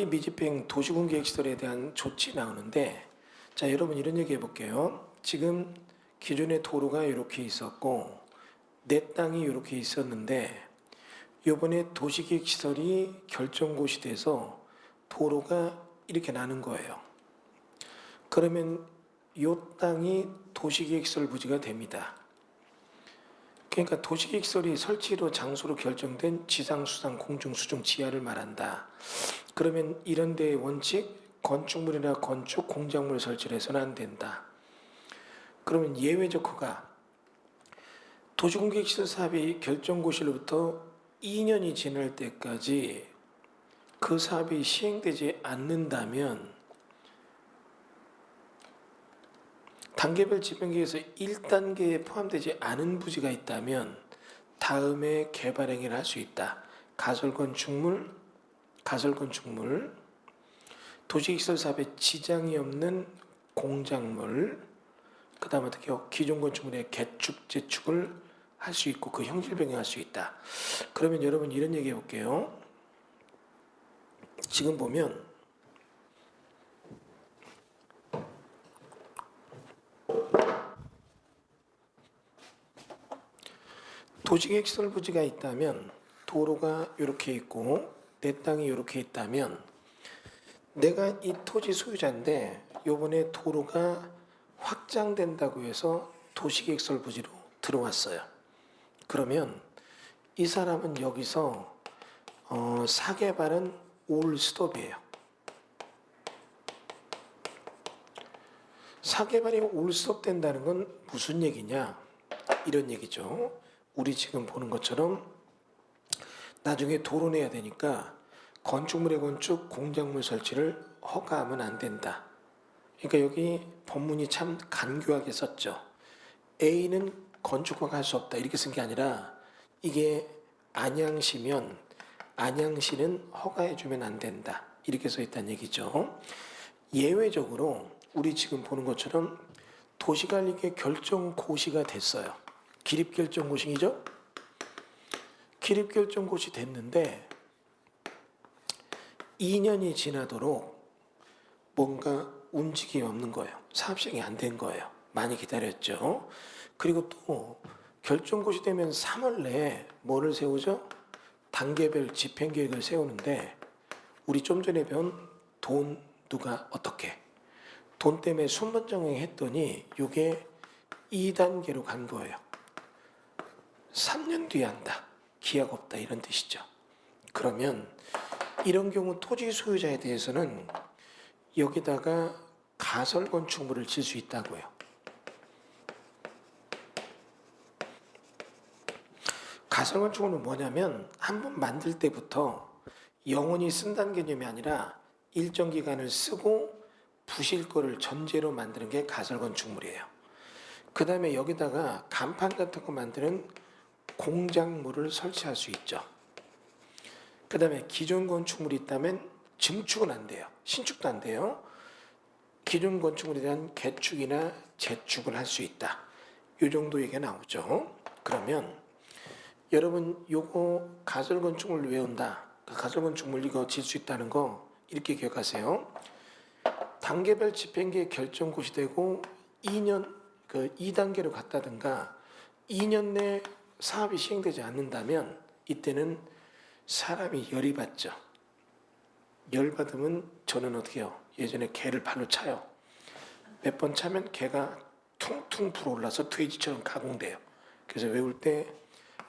관리 미집행 도시공계획시설에 대한 조치 나오는데, 자, 여러분 이런 얘기 해볼게요. 지금 기존의 도로가 이렇게 있었고 내 땅이 이렇게 있었는데 이번에 도시계획시설이 결정고시 돼서 도로가 이렇게 나는 거예요. 그러면 이 땅이 도시계획시설 부지가 됩니다. 그러니까 도시계획시설이 설치로 장소로 결정된 지상, 수상, 공중, 수중, 지하를 말한다. 그러면 이런 데의 원칙, 건축물이나 건축, 공작물 설치를 해서는 안 된다. 그러면 예외적 허가, 도시공계획시설 사업이 결정고시로부터 2년이 지날 때까지 그 사업이 시행되지 않는다면 단계별 집행계획에서 1단계에 포함되지 않은 부지가 있다면 다음에 개발 행위를 할 수 있다. 가설건축물, 도시시설 사업에 지장이 없는 공작물, 그 다음에 어떻게요? 기존 건축물의 개축, 재축을 할 수 있고 그 형질 변경할 수 있다. 그러면 여러분 이런 얘기 해볼게요. 지금 보면 도시계획시설 부지가 있다면 도로가 이렇게 있고 내 땅이 이렇게 있다면 내가 이 토지 소유자인데 요번에 도로가 확장된다고 해서 도시계획시설 부지로 들어왔어요. 그러면 이 사람은 여기서 사개발은 올 스톱이에요. 사개발이 올 스톱 된다는 건 무슨 얘기냐? 이런 얘기죠. 우리 지금 보는 것처럼 나중에 도로 내야 되니까 건축물의 건축, 공작물 설치를 허가하면 안 된다. 그러니까 여기 법문이 참 간교하게 썼죠. A는 건축 허가할 수 없다 이렇게 쓴 게 아니라 이게 안양시면 안양시는 허가해주면 안 된다 이렇게 써 있다는 얘기죠. 예외적으로 우리 지금 보는 것처럼 도시관리계 결정고시가 됐어요. 기립결정고시죠? 기립결정고시 됐는데 2년이 지나도록 뭔가 움직임이 없는 거예요. 사업 시행이 안 된 거예요. 많이 기다렸죠. 그리고 또 결정고시 되면 3월 내에 뭐를 세우죠? 단계별 집행계획을 세우는데 우리 좀 전에 배운 돈 누가 어떻게 돈 때문에 순번정행 했더니 이게 2단계로 간 거예요. 3년 뒤에 한다. 기약 없다 이런 뜻이죠. 그러면 이런 경우 토지 소유자에 대해서는 여기다가 가설건축물을 질 수 있다고요. 가설건축물은 뭐냐면 한번 만들 때부터 영원히 쓴다는 개념이 아니라 일정 기간을 쓰고 부실 거를 전제로 만드는 게 가설건축물이에요. 그 다음에 여기다가 간판 같은 거 만드는 공작물을 설치할 수 있죠. 그 다음에 기존 건축물이 있다면 증축은 안 돼요. 신축도 안 돼요. 기존 건축물에 대한 개축이나 재축을 할 수 있다. 이 정도 얘기가 나오죠. 그러면 여러분 요거 가설건축물 외운다. 가설건축물 이거 질 수 있다는 거 이렇게 기억하세요. 단계별 집행계획 결정고시 되고 2년 2단계로 갔다든가 2년 내 사업이 시행되지 않는다면 이때는 사람이 열이 받죠. 열 받으면 저는 어떻게 해요? 예전에 개를 발로 차요. 몇 번 차면 개가 퉁퉁 불어올라서 돼지처럼 가공돼요. 그래서 외울 때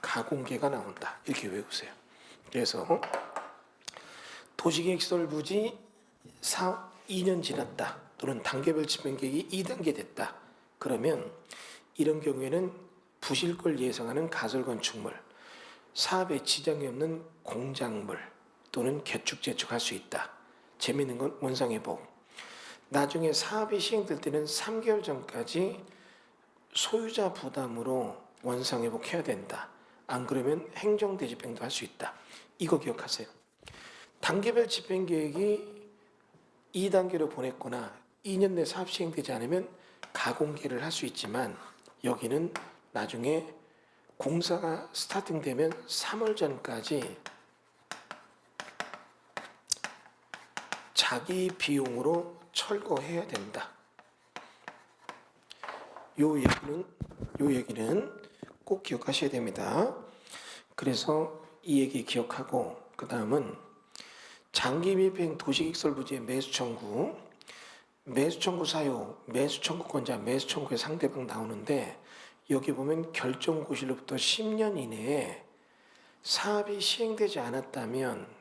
가공개가 나온다. 이렇게 외우세요. 그래서 도시계획시설 부지 2년 지났다. 또는 단계별 집행계획이 2단계 됐다. 그러면 이런 경우에는 부실 걸 예상하는 가설건축물, 사업에 지장이 없는 공작물 또는 개축, 재축할 수 있다. 재미있는 건 원상회복. 나중에 사업이 시행될 때는 3개월 전까지 소유자 부담으로 원상회복해야 된다. 안 그러면 행정대집행도 할 수 있다. 이거 기억하세요. 단계별 집행계획이 2단계로 보냈거나 2년 내 사업 시행되지 않으면 가공개를 할 수 있지만 여기는 나중에 공사가 스타팅되면 3월 전까지 자기 비용으로 철거해야 된다. 요 얘기는 꼭 기억하셔야 됩니다. 그래서 이 얘기 기억하고 그 다음은 장기 미비행 도시객설 부지의 매수 청구, 매수 청구 사유, 매수 청구권자, 매수 청구의 상대방 나오는데 여기 보면 결정 고시로부터 10년 이내에 사업이 시행되지 않았다면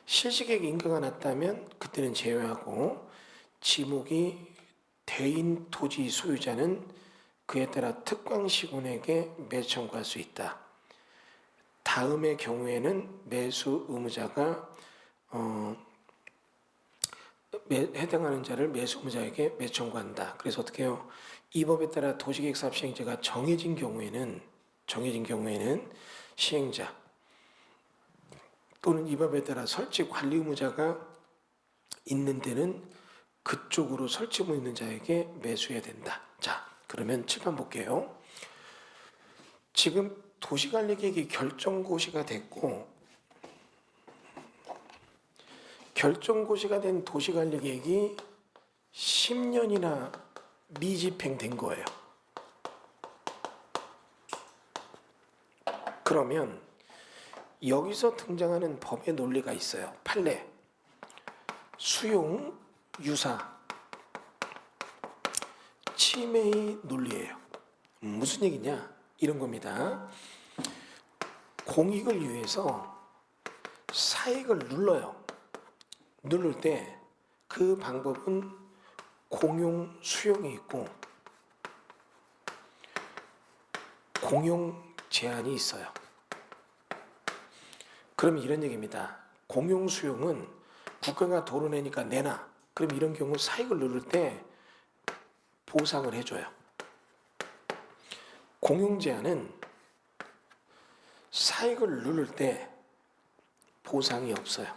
실시계획 인가가 났다면 그때는 제외하고 지목이 대인 토지 소유자는 그에 따라 특광시군에게 매수 청구할 수 있다. 다음의 경우에는 매수 의무자가 해당하는 자를 매수 의무자에게 매수 청구한다. 그래서 어떻게 해요? 이 법에 따라 도시계획사업 시행자가 정해진 경우에는 시행자 또는 이 법에 따라 설치 관리 의무자가 있는 데는 그쪽으로 설치 의무 있는 자에게 매수해야 된다. 자, 그러면 7번 볼게요. 지금 도시관리계획이 결정고시가 됐고 결정고시가 된 도시관리계획이 10년이나 미집행된 거예요. 그러면 여기서 등장하는 법의 논리가 있어요. 판례, 수용, 유사, 침해의 논리예요. 무슨 얘기냐? 이런 겁니다. 공익을 위해서 사익을 누를 때 그 방법은 공용 수용이 있고 공용 제한이 있어요. 그럼 이런 얘기입니다. 공용 수용은 국가가 도로 내니까 내놔. 그럼 이런 경우 사익을 누를 때 보상을 해줘요. 공용 제한은 사익을 누를 때 보상이 없어요.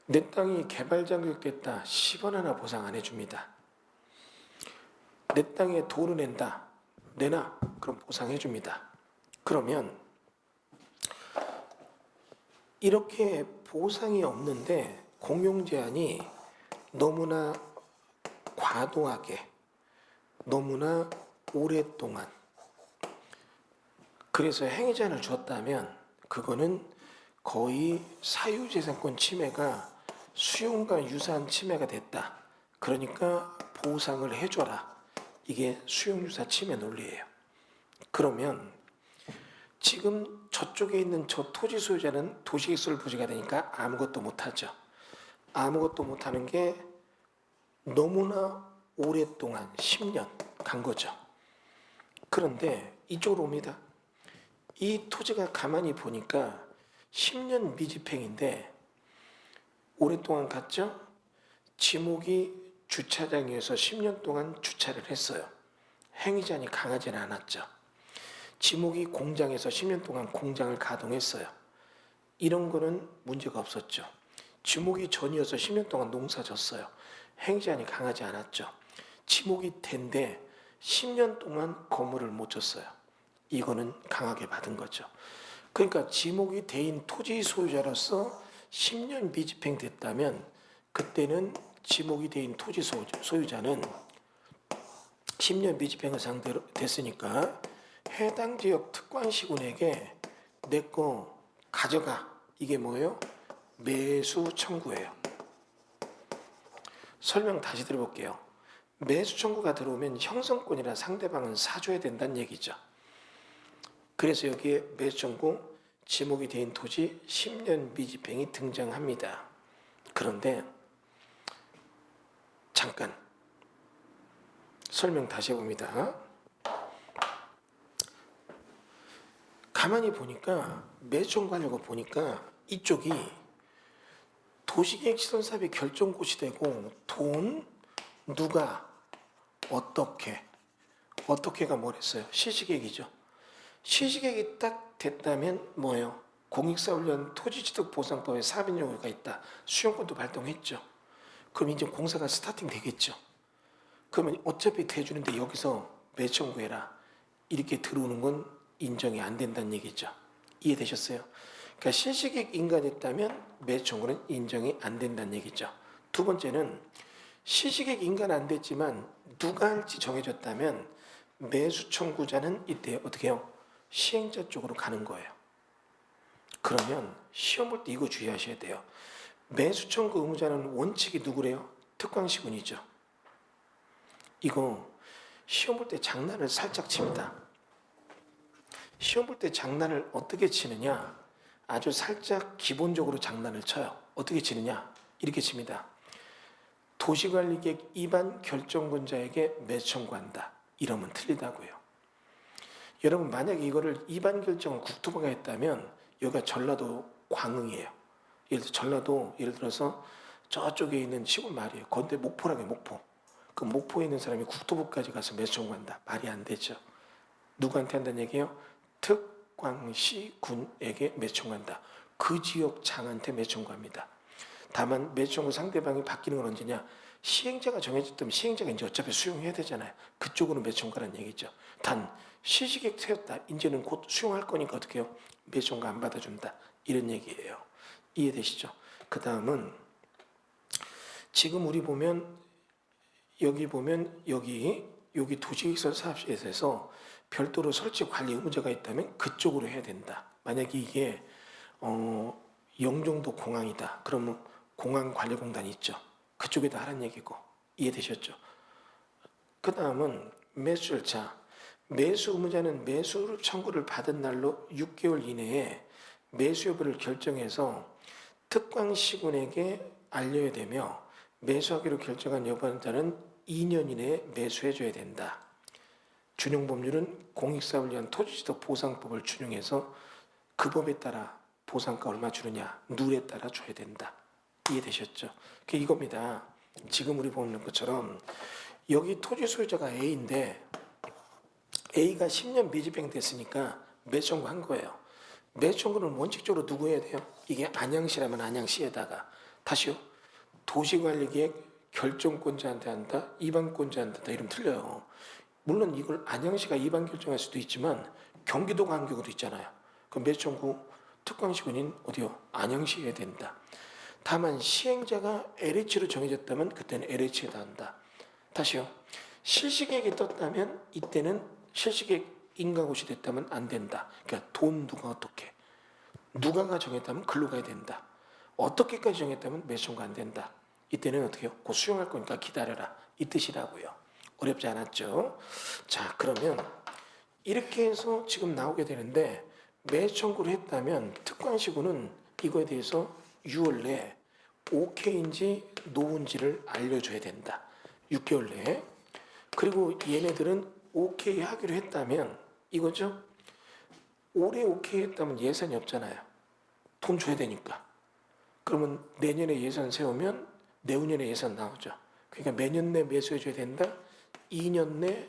내 땅이 개발장벽됐다. 10원 하나 보상 안 해줍니다. 내 땅에 도로 낸다. 내놔. 그럼 보상해줍니다. 그러면 이렇게 보상이 없는데 공용 제한이 너무나 과도하게 너무나 오랫동안 그래서 행위제한을 주었다면 그거는 거의 사유재산권 침해가 수용과 유사한 침해가 됐다. 그러니까 보상을 해줘라. 이게 수용유사 침해 논리예요. 그러면 지금 저쪽에 있는 저 토지 소유자는 도시계획설 부지가 되니까 아무것도 못하죠. 아무것도 못하는 게 너무나 오랫동안 10년 간 거죠. 그런데 이쪽으로 옵니다. 이 토지가 가만히 보니까 10년 미집행인데 오랫동안 갔죠. 지목이 주차장에서 10년 동안 주차를 했어요. 행위자니 강하지는 않았죠. 지목이 공장에서 10년 동안 공장을 가동했어요. 이런 거는 문제가 없었죠. 지목이 전이어서 10년 동안 농사 졌어요. 행위자니 강하지 않았죠. 지목이 된데 10년 동안 건물을 못 졌어요. 이거는 강하게 받은 거죠. 그러니까 지목이 대인 토지 소유자로서 10년 미집행 됐다면 그때는 지목이 대인 토지 소유자는 10년 미집행을 상대로 됐으니까 해당 지역 특관시군에게 내 거 가져가. 이게 뭐예요? 매수 청구예요. 설명 다시 들어볼게요. 매수 청구가 들어오면 형성권이라 상대방은 사줘야 된다는 얘기죠. 그래서 여기에 매수 청구 지목이 대인 토지 10년 미집행이 등장합니다. 그런데 잠깐 설명 다시 해봅니다. 가만히 보니까 매수 청구하려고 보니까 이쪽이 도시계획시설사업이 결정고시되고 돈 누가 어떻게가 뭐랬어요? 실시계획이죠. 실시계획이 딱 됐다면 뭐예요? 공익사업련 토지취득보상법에 사업인 요구가 있다. 수용권도 발동했죠. 그럼 이제 공사가 스타팅 되겠죠. 그러면 어차피 대주는데 여기서 매수 청구해라. 이렇게 들어오는 건 인정이 안 된다는 얘기죠. 이해되셨어요? 그러니까 실시객 인가됐다면 매수 청구는 인정이 안 된다는 얘기죠. 두 번째는 실시객 인가는 안 됐지만 누가 할지 정해졌다면 매수 청구자는 이때 어떻게 해요? 시행자 쪽으로 가는 거예요. 그러면 시험 볼 때 이거 주의하셔야 돼요. 매수 청구 의무자는 원칙이 누구래요? 특광시군이죠. 이거 시험 볼 때 장난을 살짝 칩니다. 시험 볼 때 장난을 어떻게 치느냐? 아주 살짝 기본적으로 장난을 쳐요. 어떻게 치느냐? 이렇게 칩니다. 도시관리계획 위반 결정권자에게 매수 청구한다. 이러면 틀리다고요. 여러분 만약에 이거를 위반 결정을 국토부가 했다면 여기가 전라도 광흥이에요. 예를 들어서 저쪽에 있는 시골 마을이에요. 건대 목포라고 해요. 목포. 그 목포에 있는 사람이 국토부까지 가서 매수 청구한다. 말이 안 되죠. 누구한테 한다는 얘기예요? 특광시군에게 매수 청구한다. 그 지역 장한테 매수 청구합니다. 다만 매수 청구 상대방이 바뀌는 건 언제냐? 시행자가 정해졌다면 시행자가 이제 어차피 수용해야 되잖아요. 그쪽으로 매수 청구하는 얘기죠. 단 실시객 세웠다. 이제는 곧 수용할 거니까 어떻게 해요? 매수 청구 안 받아준다. 이런 얘기예요. 이해되시죠? 그 다음은 지금 우리 보면 여기 도시개설 사업시에서 별도로 설치 관리 의무자가 있다면 그쪽으로 해야 된다. 만약에 이게 영종도 공항이다. 그러면 공항관리공단이 있죠. 그쪽에다 하라는 얘기고. 이해되셨죠? 그 다음은 매수 절차. 매수 의무자는 매수 청구를 받은 날로 6개월 이내에 매수 여부를 결정해서 특광시군에게 알려야 되며 매수하기로 결정한 여부자는 2년 이내에 매수해줘야 된다. 준용법률은 공익사업을 위한 토지지적 보상법을 준용해서 그 법에 따라 보상가 얼마 주느냐 룰에 따라 줘야 된다. 이해되셨죠? 그게 이겁니다. 지금 우리 보는 것처럼 여기 토지 소유자가 A인데 A가 10년 미집행 됐으니까 매수 청구한 거예요. 매수 청구는 원칙적으로 누구 해야 돼요? 이게 안양시라면 안양시에다가 다시요. 도시관리계획 결정권자한테 한다, 이반권자한테 한다. 이러면 틀려요. 물론 이걸 안양시가 이반 결정할 수도 있지만 경기도가 한 경우도 있잖아요. 그럼 매수 청구 특광시군인 어디요? 안양시에 해야 된다. 다만 시행자가 LH로 정해졌다면 그때는 LH에다 한다. 다시요. 실시계획이 떴다면 이때는 실시계획 인가고시 됐다면 안 된다. 그러니까 돈 누가 어떻게. 누가가 정했다면 글로 가야 된다. 어떻게까지 정했다면 매수 청구 안 된다. 이때는 어떻게 해요? 곧 수용할 거니까 기다려라. 이 뜻이라고요. 어렵지 않았죠? 자, 그러면 이렇게 해서 지금 나오게 되는데 매수 청구를 했다면 특광시군은 이거에 대해서 6월 내에 오케이인지 노인지를 알려줘야 된다. 6개월 내에. 그리고 얘네들은 오케이 하기로 했다면 이거죠? 올해 오케이 했다면 예산이 없잖아요. 돈 줘야 되니까. 그러면 내년에 예산 세우면 내후년에 예산 나오죠. 그러니까 매년 내 매수해줘야 된다. 2년 내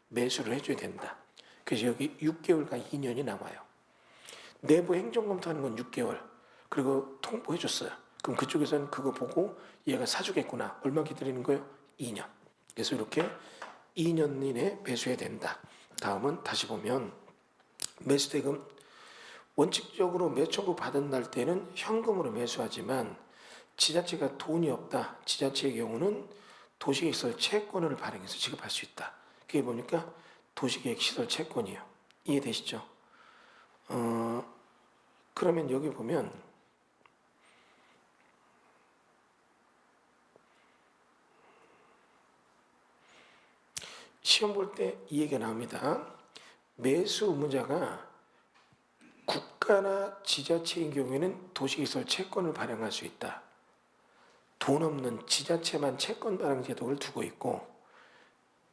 매수를 해줘야 된다. 그래서 여기 6개월과 2년이 나와요. 내부 행정검토하는 건 6개월. 그리고 통보해줬어요. 그럼 그쪽에서는 그거 보고 얘가 사주겠구나. 얼마 기다리는 거예요? 2년. 그래서 이렇게 2년 이내에 매수해야 된다. 다음은 다시 보면 매수대금 원칙적으로 매수 청구 받은 날 때는 현금으로 매수하지만 지자체가 돈이 없다. 지자체의 경우는 도시계획시설 채권을 발행해서 지급할 수 있다. 그게 뭡니까? 도시계획시설 채권이에요. 이해되시죠? 그러면 여기 보면 시험 볼 때 이 얘기가 나옵니다. 매수 의무자가 국가나 지자체인 경우에는 도시계획시설 채권을 발행할 수 있다. 돈 없는 지자체만 채권 발행 제도를 두고 있고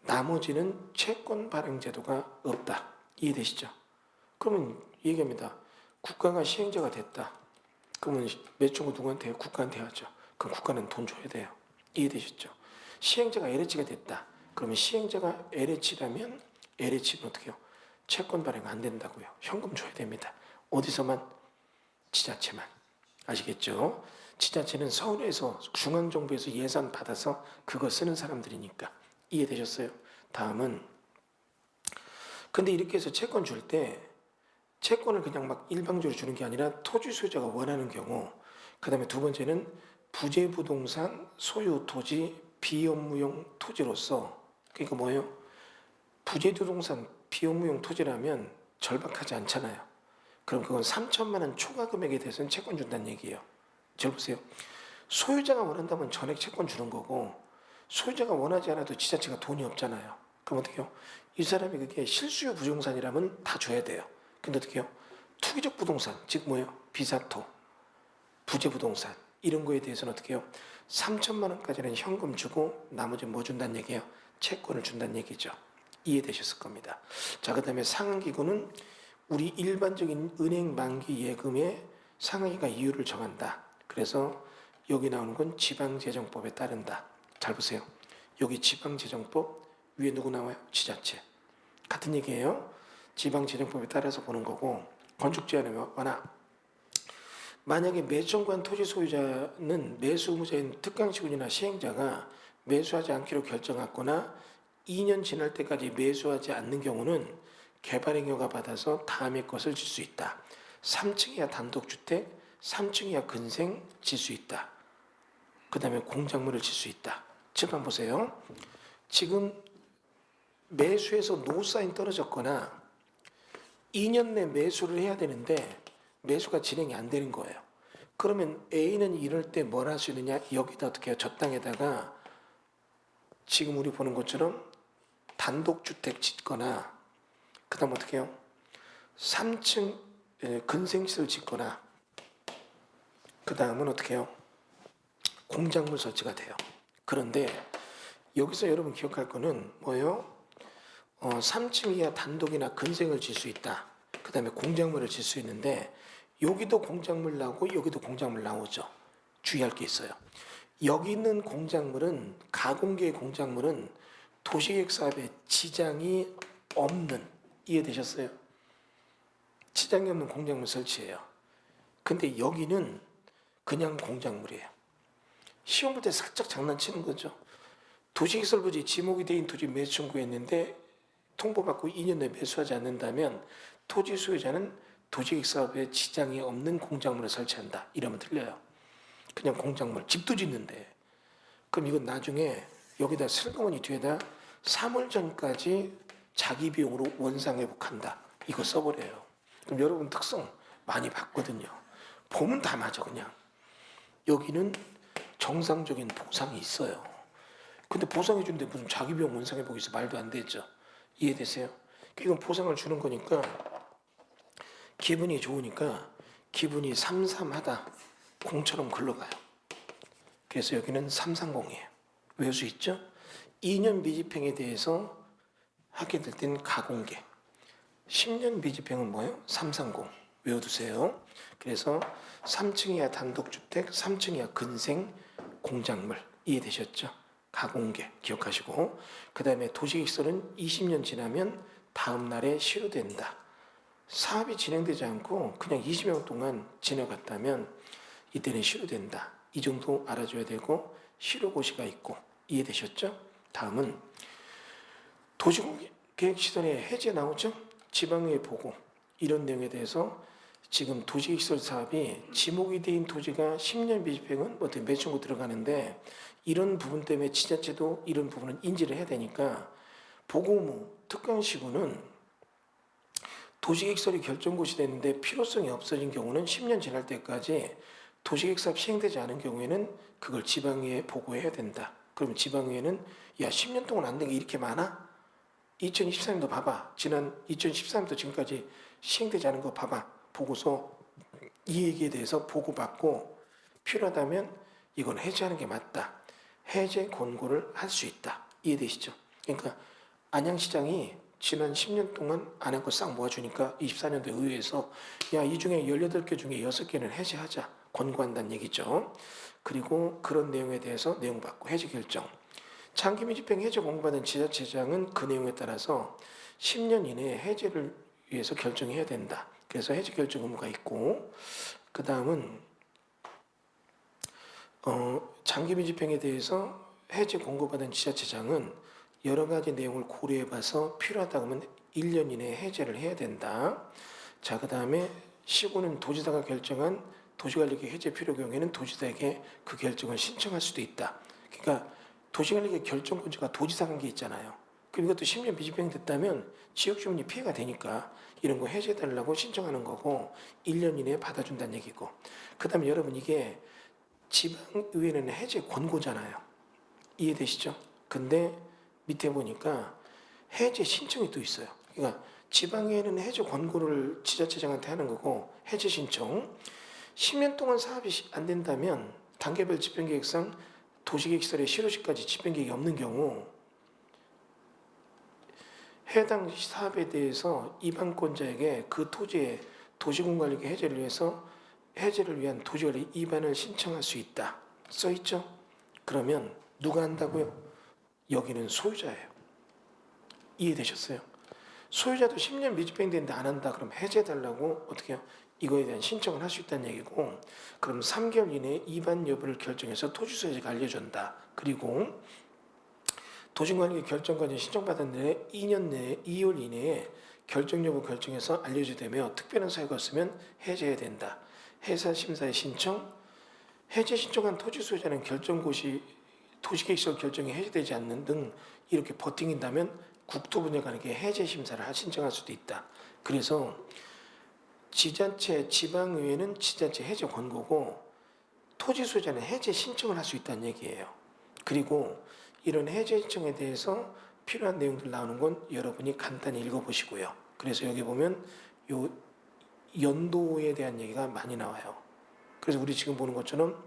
나머지는 채권 발행 제도가 없다. 이해되시죠? 그러면 얘기합니다. 국가가 시행자가 됐다. 그러면 매수 청구 누구한테 해요? 국가한테 하죠. 그럼 국가는 돈 줘야 돼요. 이해되셨죠? 시행자가 LH가 됐다. 그러면 시행자가 LH라면 LH는 어떻게 해요? 채권 발행 안 된다고요. 현금 줘야 됩니다. 어디서만? 지자체만. 아시겠죠? 지자체는 서울에서 중앙정부에서 예산 받아서 그거 쓰는 사람들이니까. 이해되셨어요? 다음은 근데 이렇게 해서 채권 줄 때 채권을 그냥 막 일방적으로 주는 게 아니라 토지 소유자가 원하는 경우, 그 다음에 두 번째는 부재부동산 소유 토지 비업무용 토지로서, 그러니까 뭐예요? 부재부동산 비업무용 토지라면 절박하지 않잖아요. 그럼 그건 3천만 원 초과 금액에 대해서는 채권 준다는 얘기예요. 잘 보세요. 소유자가 원한다면 전액 채권 주는 거고, 소유자가 원하지 않아도 지자체가 돈이 없잖아요. 그럼 어떻게 해요? 이 사람이 그게 실수요 부동산이라면 다 줘야 돼요. 근데 어떻게 해요? 투기적 부동산, 즉 뭐예요? 비사토, 부재부동산 이런 거에 대해서는 어떻게 해요? 3천만 원까지는 현금 주고 나머지 뭐 준다는 얘기예요? 채권을 준다는 얘기죠. 이해되셨을 겁니다. 자, 그 다음에 상환기구는 우리 일반적인 은행 만기 예금의 상환기가 이율을 정한다. 그래서 여기 나오는 건 지방재정법에 따른다. 잘 보세요. 여기 지방재정법 위에 누구 나와요? 지자체. 같은 얘기예요. 지방재정법에 따라서 보는 거고, 건축제한에 관한 만약에 매정관 토지 소유자는 매수 의무자인 특강시군이나 시행자가 매수하지 않기로 결정하거나 2년 지날 때까지 매수하지 않는 경우는 개발행위가 받아서 다음의 것을 질 수 있다. 3층 이하 단독주택, 3층 이하 근생 질 수 있다. 그 다음에 공작물을 질 수 있다. 칠판 보세요. 지금 매수해서 노사인 떨어졌거나 2년 내 매수를 해야 되는데 매수가 진행이 안 되는 거예요. 그러면 A는 이럴 때 뭘 할 수 있느냐? 여기다 어떻게 해요? 저 땅에다가 지금 우리 보는 것처럼 단독주택 짓거나, 그 다음 어떻게 해요? 3층 근생시설 짓거나, 그 다음은 어떻게 해요? 공작물 설치가 돼요. 그런데 여기서 여러분 기억할 거는 뭐예요? 3층 이하 단독이나 근생을 질 수 있다. 그 다음에 공작물을 질 수 있는데 여기도 공작물 나오고 여기도 공작물 나오죠. 주의할 게 있어요. 여기 있는 공작물은, 가공계의 공작물은 도시계획 사업에 지장이 없는, 이해되셨어요? 지장이 없는 공작물 설치예요. 근데 여기는 그냥 공작물이에요. 시험 볼 때 살짝 장난치는 거죠. 도시개설부지 지목이 대인 토지 매수 청구했는데 통보받고 2년 내에 매수하지 않는다면 토지 소유자는 도시계획 사업에 지장이 없는 공작물을 설치한다. 이러면 틀려요. 그냥 공작물, 집도 짓는데. 그럼 이건 나중에 여기다 슬그머니 뒤에다 3월 전까지 자기 비용으로 원상회복한다. 이거 써버려요. 그럼 여러분 특성 많이 봤거든요. 보면 다 맞아 그냥. 여기는 정상적인 보상이 있어요. 근데 보상해 주는데 무슨 자기 비용 원상회복이 있어? 말도 안 되죠. 이해되세요? 이건 보상을 주는 거니까 기분이 좋으니까 기분이 삼삼하다. 공처럼 글러가요. 그래서 여기는 330이에요. 외울 수 있죠? 2년 미집행에 대해서 하게 될 땐 가공계. 10년 미집행은 뭐예요? 330. 외워두세요. 그래서 3층 이하 단독주택, 3층 이하 근생, 공작물. 이해되셨죠? 가공계 기억하시고, 그 다음에 도시계획설은 20년 지나면 다음 날에 실효된다. 사업이 진행되지 않고 그냥 20년 동안 지나갔다면 이때는 실효된다. 이 정도 알아줘야 되고, 실효고시가 있고. 이해되셨죠? 다음은 도시계획시설의 해제 나오죠? 지방의회 보고, 이런 내용에 대해서 지금 도시계획시설 사업이 지목이 되인 토지가 10년 미집행은 뭐 매춘구 들어가는데, 이런 부분 때문에 지자체도 이런 부분은 인지를 해야 되니까 보고의무 특강시구는 도시계획설이 결정고시 됐는데 필요성이 없어진 경우는 10년 지날 때까지 도시계획사업 시행되지 않은 경우에는 그걸 지방의회에 보고해야 된다. 그러면 지방의회는 야 10년 동안 안 된 게 이렇게 많아? 2023년도 봐봐. 지난 2013년도 지금까지 시행되지 않은 거 봐봐. 보고서 이 얘기에 대해서 보고받고 필요하다면 이건 해제하는 게 맞다. 해제 권고를 할 수 있다. 이해되시죠? 그러니까 안양시장이 지난 10년 동안 안 한 거 싹 모아주니까 24년도 의회에서 야, 이 중에 18개 중에 6개는 해제하자. 권고한다는 얘기죠. 그리고 그런 내용에 대해서 내용 받고 해제 결정. 장기 미집행 해제 공고받은 지자체장은 그 내용에 따라서 10년 이내에 해제를 위해서 결정해야 된다. 그래서 해제 결정 의무가 있고, 그 다음은 장기 미집행에 대해서 해제 공고받은 지자체장은 여러 가지 내용을 고려해봐서 필요하다 하면 1년 이내에 해제를 해야 된다. 자, 그다음에 시군은 도지사가 결정한 도시관리계획 해제 필요 경우에는 도지사에게 그 결정을 신청할 수도 있다. 그러니까 도시관리계획 결정권자가 도지사 관계 있잖아요. 그리고 또 10년 미집행이 됐다면 지역 주민이 피해가 되니까 이런 거 해제해달라고 신청하는 거고 1년 이내에 받아준다는 얘기고, 그다음에 여러분 이게 지방의회는 해제 권고잖아요. 이해되시죠? 근데 밑에 보니까 해제 신청이 또 있어요. 그러니까 지방의회는 해제 권고를 지자체장한테 하는 거고, 해제 신청 10년 동안 사업이 안 된다면 단계별 집행계획상 도시계획설의 실효시까지 집행계획이 없는 경우 해당 사업에 대해서 이반권자에게 그 토지의 도시공관리계 해제를 위한 도시관리 이반을 신청할 수 있다. 써 있죠? 그러면 누가 한다고요? 여기는 소유자예요. 이해되셨어요? 소유자도 10년 미집행됐는데 안 한다. 그럼 해제해달라고 어떻게 해요? 이거에 대한 신청을 할 수 있다는 얘기고, 그럼 3개월 이내에 이반 여부를 결정해서 토지소유자가 알려준다. 그리고 도시관리 결정권이 신청받은 내에 2년 내에 2월 이내에 결정 여부 결정해서 알려주되며 특별한 사유가 없으면 해제해야 된다. 해사 심사의 신청, 해제 신청한 토지 소유자는 결정고시 도시계획설 결정이 해제되지 않는 등 이렇게 버팅인다면 국토부에 관하게 해제 심사를 신청할 수도 있다. 그래서 지자체, 지방의회는 지자체 해제 권고고 토지 소유자는 해제 신청을 할 수 있다는 얘기예요. 그리고 이런 해제 신청에 대해서 필요한 내용들 나오는 건 여러분이 간단히 읽어보시고요. 그래서 여기 보면 요 연도에 대한 얘기가 많이 나와요. 그래서 우리 지금 보는 것처럼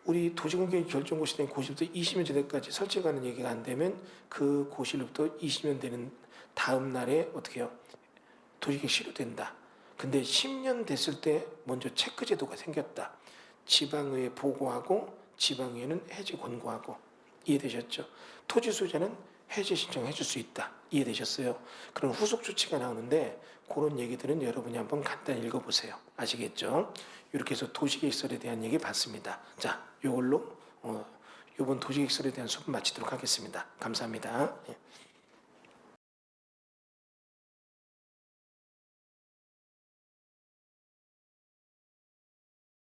우리 도시공개획 결정고시 된 고시부터 20년 전에까지 설치가는 얘기가 안 되면 그 고시로부터 20년 되는 다음 날에 어떻게 해요? 도시계획 실효된다. 근데 10년 됐을 때 먼저 체크 제도가 생겼다. 지방의회 보고하고 지방의회는 해제 권고하고. 이해되셨죠? 토지 소유자는 해제 신청해 줄 수 있다. 이해되셨어요? 그런 후속 조치가 나오는데 그런 얘기들은 여러분이 한번 간단히 읽어보세요. 아시겠죠? 이렇게 해서 도시계획설에 대한 얘기 봤습니다. 자, 이걸로 이번 도시계획설에 대한 수업 마치도록 하겠습니다. 감사합니다. 예.